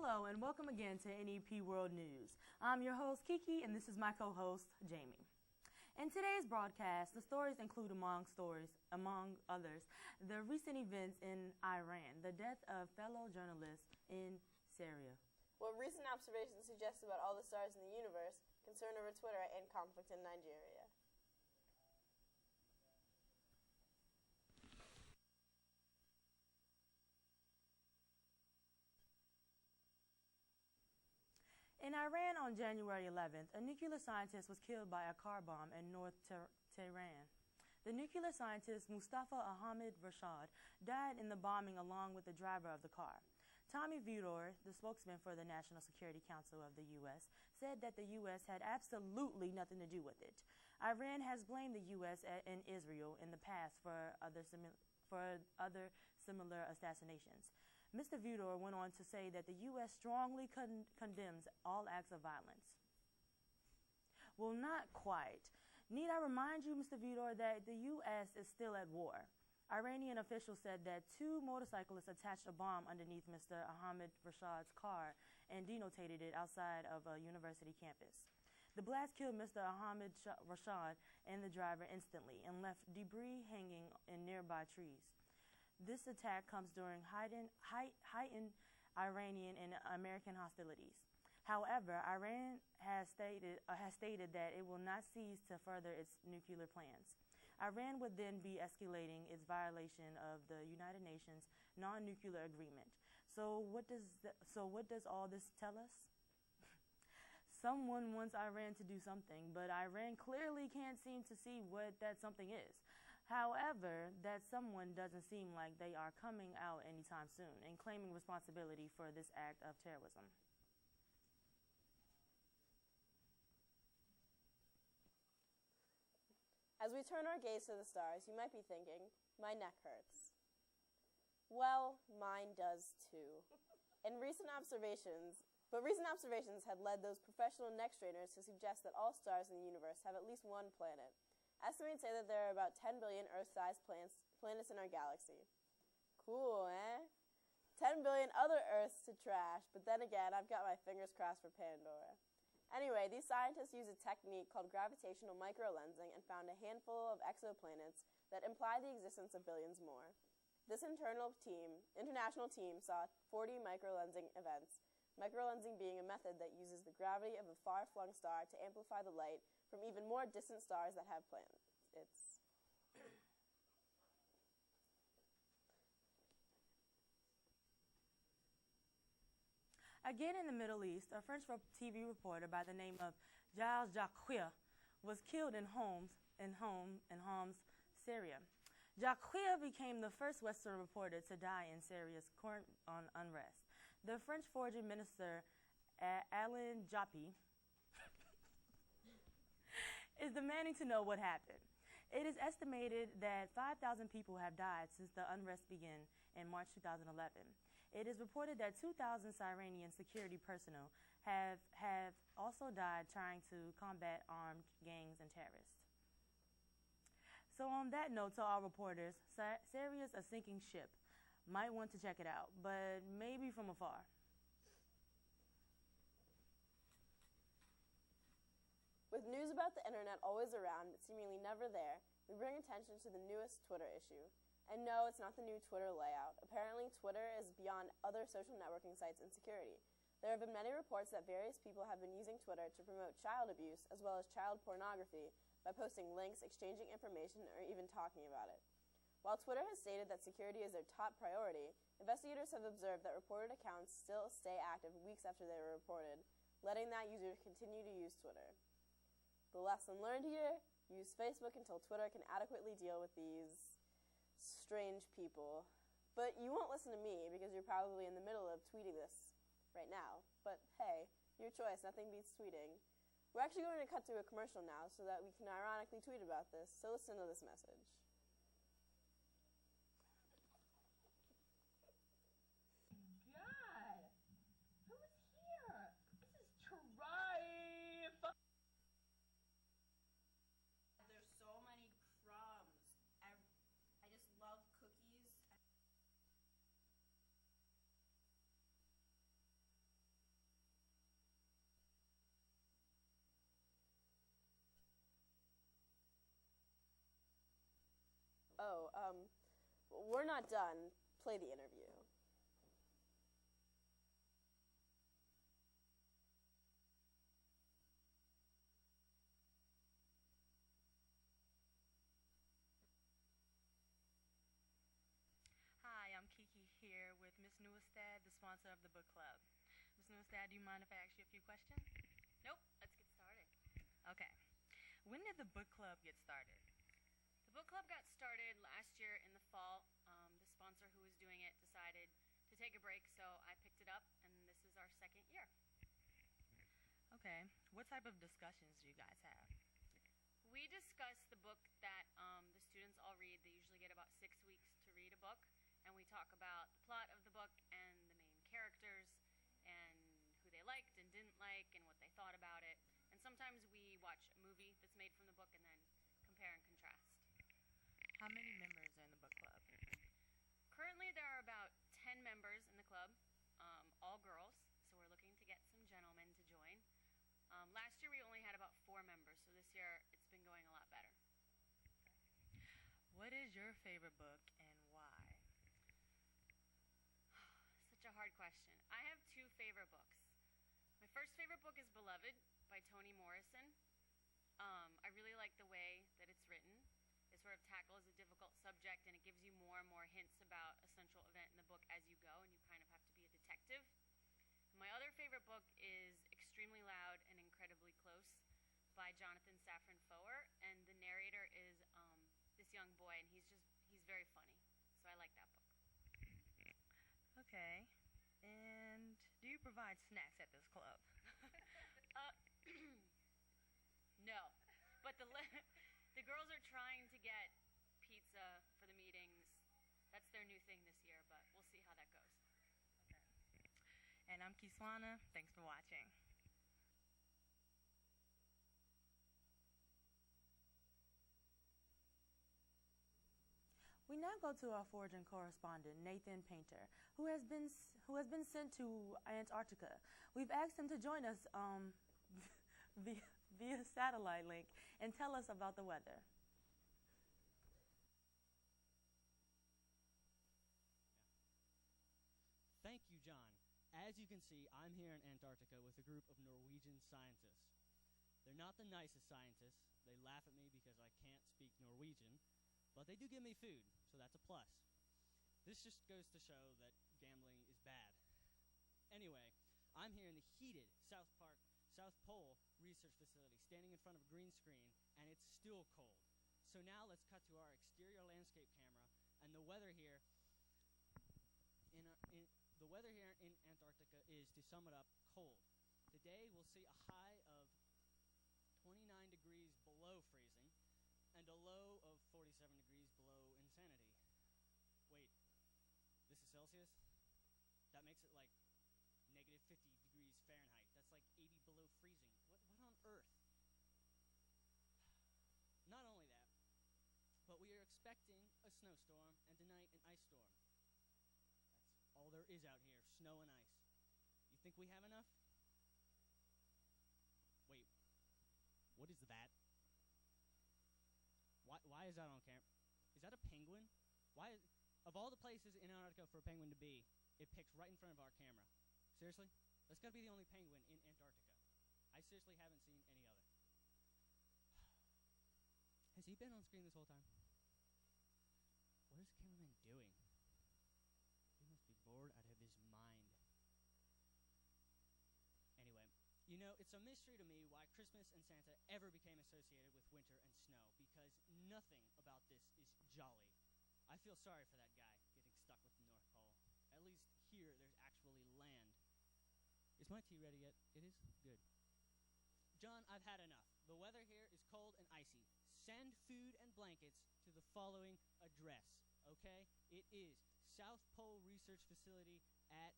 Hello and welcome again to N.E.P World News. I'm your host Kiki and this is my co-host Jamie. In today's broadcast, the stories include among others, the recent events in Iran, the death of fellow journalists in Syria. What recent observations suggest about all the stars in the universe, concern over Twitter, and conflict in Nigeria. In Iran on January 11th, a nuclear scientist was killed by a car bomb in North Tehran. The nuclear scientist Mustafa Ahmed Rashad died in the bombing along with the driver of the car. Tommy Vietor, the spokesman for the National Security Council of the U.S., said that the U.S. had absolutely nothing to do with it. Iran has blamed the U.S. and Israel in the past for other similar assassinations. Mr. Vietor went on to say that the U.S. strongly condemns all acts of violence. Well, not quite. Need I remind you, Mr. Vietor, that the U.S. is still at war? Iranian officials said that two motorcyclists attached a bomb underneath Mr. Ahmed Rashad's car and detonated it outside of a university campus. The blast killed Mr. Ahmed Rashad and the driver instantly and left debris hanging in nearby trees. This attack comes during heightened Iranian and American hostilities. However, Iran has stated that it will not cease to further its nuclear plans. Iran would then be escalating its violation of the United Nations non-nuclear agreement. So what does all this tell us? Someone wants Iran to do something, but Iran clearly can't seem to see what that something is. However, that someone doesn't seem like they are coming out anytime soon and claiming responsibility for this act of terrorism. As we turn our gaze to the stars, you might be thinking, my neck hurts. Well, mine does too. Recent observations had led those professional neck strainers to suggest that all stars in the universe have at least one planet. Estimates say that there are about 10 billion Earth-sized planets in our galaxy. Cool, eh? 10 billion other Earths to trash, but then again, I've got my fingers crossed for Pandora. Anyway, these scientists use a technique called gravitational microlensing and found a handful of exoplanets that imply the existence of billions more. This international team saw 40 microlensing events, microlensing being a method that uses the gravity of a far-flung star to amplify the light from even more distant stars that have planets. Again in the Middle East, a French TV reporter by the name of Gilles Jacques was killed in Homs, Syria. Jacques became the first Western reporter to die in Syria's current unrest. The French Foreign Minister Alain Juppé is demanding to know what happened. It is estimated that 5,000 people have died since the unrest began in March 2011. It is reported that 2,000 Syrian security personnel have also died trying to combat armed gangs and terrorists. So on that note, to all reporters, Syria's a sinking ship. Might want to check it out, but maybe from afar. With news about the internet always around but seemingly never there, we bring attention to the newest Twitter issue. And no, it's not the new Twitter layout. Apparently, Twitter is beyond other social networking sites in security. There have been many reports that various people have been using Twitter to promote child abuse as well as child pornography by posting links, exchanging information, or even talking about it. While Twitter has stated that security is their top priority, investigators have observed that reported accounts still stay active weeks after they were reported, letting that user continue to use Twitter. The lesson learned here, use Facebook until Twitter can adequately deal with these strange people. But you won't listen to me because you're probably in the middle of tweeting this right now. But hey, your choice, nothing beats tweeting. We're actually going to cut to a commercial now so that we can ironically tweet about this, so listen to this message. God, who's here? This is tripe. There's so many crumbs. I just love cookies. we're not done. Play the interview. Hi, I'm Kiki here with Miss Newscast, the sponsor of the book club. Miss Newscast, do you mind if I ask you a few questions? Nope, let's get started. Okay. When did the book club get started? The book club got started last year in the fall. The sponsor who was doing it decided to take a break, so I picked it up, and this is our second year. Okay. What type of discussions do you guys have? We discuss the book that the students all read. They usually get about 6 weeks to read a book, and we talk about the plot of the book and the main characters and who they liked and didn't like and what they thought about it. And sometimes we watch a movie that's made from the book and then compare and contrast. How many members are in the book club? Currently, there are about 10 members in the club, all girls, so we're looking to get some gentlemen to join. Last year, we only had about 4 members, so this year it's been going a lot better. What is your favorite book and why? Such a hard question. I have 2 favorite books. My first favorite book is Beloved by Toni Morrison. I really like the way that it's written. It sort of tackles a difficult subject, and it gives you more and more hints about a central event in the book as you go, and you kind of have to be a detective. My other favorite book is Extremely Loud and Incredibly Close by Jonathan Safran Foer, and the narrator is this young boy, and he's very funny, so I like that book. Okay. And do you provide snacks at this club? No, but the girls are trying to get pizza for the meetings. That's their new thing this year, but we'll see how that goes. And I'm Kiswana. Thanks for watching. We now go to our foraging correspondent, Nathan Painter, who has been sent to Antarctica. We've asked him to join us via satellite link and tell us about the weather. Thank you, John. As you can see, I'm here in Antarctica with a group of Norwegian scientists. They're not the nicest scientists. They laugh at me because I can't speak Norwegian, but they do give me food, so that's a plus. This just goes to show that gambling is bad. Anyway, I'm here in the heated South Pole Research Facility, standing in front of a green screen, and it's still cold. So now let's cut to our exterior landscape camera, and the weather here in Antarctica is, to sum it up, cold. Today we'll see a high of 29 degrees below freezing and a low of 47 degrees below insanity. Wait, this is Celsius? That makes it like negative 50 degrees Fahrenheit. That's like 80 below freezing. What on earth? Not only that, but we are expecting a snowstorm and tonight an ice storm. That's all there is out here, snow and ice. You think we have enough? Wait, what is that? Why is that on camera? Is that a penguin? Of all the places in Antarctica for a penguin to be, it picks right in front of our camera. Seriously? That's got to be the only penguin in Antarctica. I seriously haven't seen any other. Has he been on screen this whole time? What is the cameraman doing? He must be bored out of his mind. Anyway, you know, it's a mystery to me why Christmas and Santa ever became associated with winter and snow, because nothing about this is jolly. I feel sorry for that guy getting stuck with the North Pole. At least here, there's actually land. Is my tea ready yet? It is? Good. John, I've had enough. The weather here is cold and icy. Send food and blankets to the following address, okay? It is South Pole Research Facility at...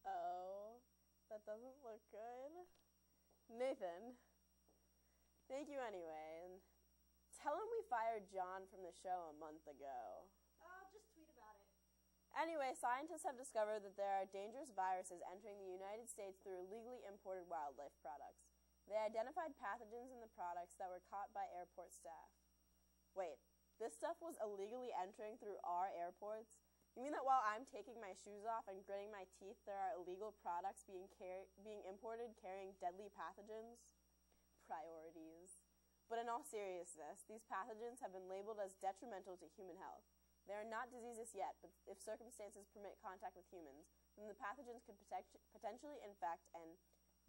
Oh, that doesn't look good. Nathan, thank you anyway, and tell him we fired John from the show a month ago. I'll just tweet about it. Anyway, scientists have discovered that there are dangerous viruses entering the United States through illegally imported wildlife products. They identified pathogens in the products that were caught by airport staff. Wait, this stuff was illegally entering through our airports? You mean that while I'm taking my shoes off and gritting my teeth, there are illegal products being imported carrying deadly pathogens? Priorities. But in all seriousness, these pathogens have been labeled as detrimental to human health. They are not diseases yet, but if circumstances permit contact with humans, then the pathogens could potentially infect, and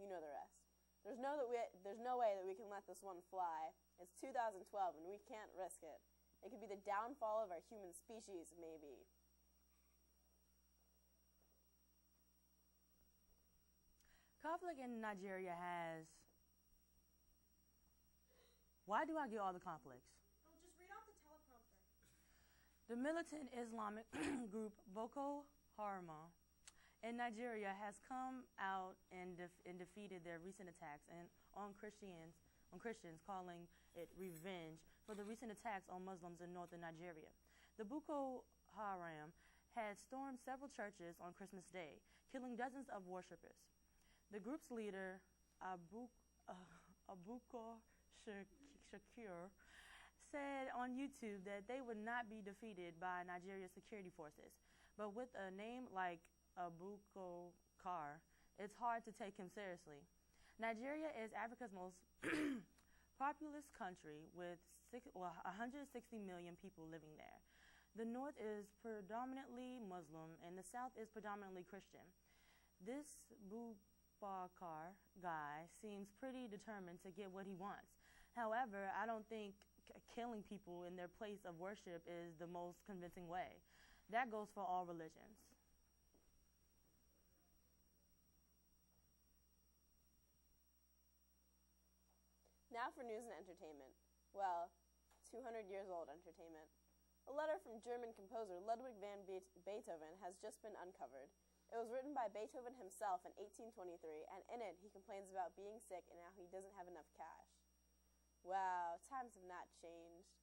you know the rest. There's no way that we can let this one fly. It's 2012, and we can't risk it. It could be the downfall of our human species, maybe. Conflict in Nigeria has... Why do I get all the conflicts? Oh, just read off the teleprompter. The militant Islamic group Boko Haram in Nigeria has come out and defeated their recent attacks on Christians, calling it revenge for the recent attacks on Muslims in northern Nigeria. The Boko Haram had stormed several churches on Christmas Day, killing dozens of worshippers. The group's leader, Abuko Shakir, said on YouTube that they would not be defeated by Nigeria's security forces. But with a name like Abuko Kar, it's hard to take him seriously. Nigeria is Africa's most populous country with 160 million people living there. The north is predominantly Muslim and the south is predominantly Christian. This Bubakar guy seems pretty determined to get what he wants. However, I don't think killing people in their place of worship is the most convincing way. That goes for all religions. Now for news and entertainment. Well, 200 years old entertainment. A letter from German composer Ludwig van Beethoven has just been uncovered. It was written by Beethoven himself in 1823, and in it he complains about being sick and how he doesn't have enough cash. Wow, times have not changed.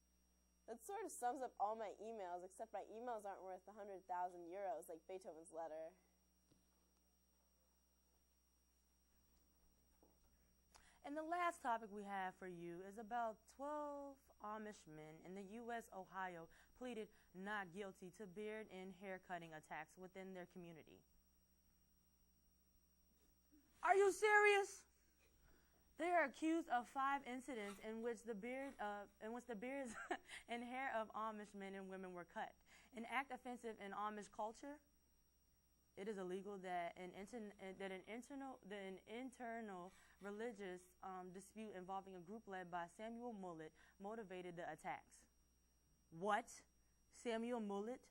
That sort of sums up all my emails, except my emails aren't worth 100,000 euros like Beethoven's letter. And the last topic we have for you is about 12 Amish men in the U.S. Ohio pleaded not guilty to beard and hair cutting attacks within their community. Are you serious? They are accused of 5 incidents in which the beards and hair of Amish men and women were cut. An act offensive in Amish culture. It is illegal that an internal religious dispute involving a group led by Samuel Mullet motivated the attacks. What? Samuel Mullet?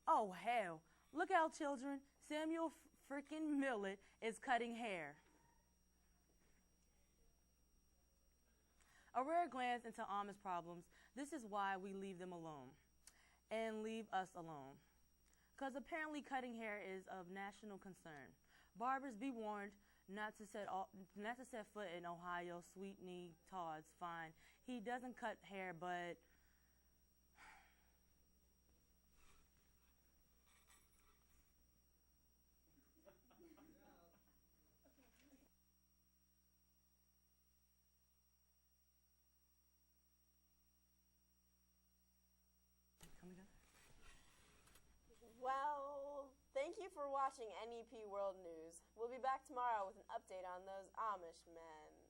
Oh, hell. Look out, children. Samuel freaking Mullet is cutting hair. A rare glance into Amish problems. This is why we leave them alone. And leave us alone. Because apparently cutting hair is of national concern. Barbers, be warned not to set foot in Ohio. Sweetney Todd's fine. He doesn't cut hair, but Well, thank you for watching N.E.P. World News. We'll be back tomorrow with an update on those Amish men.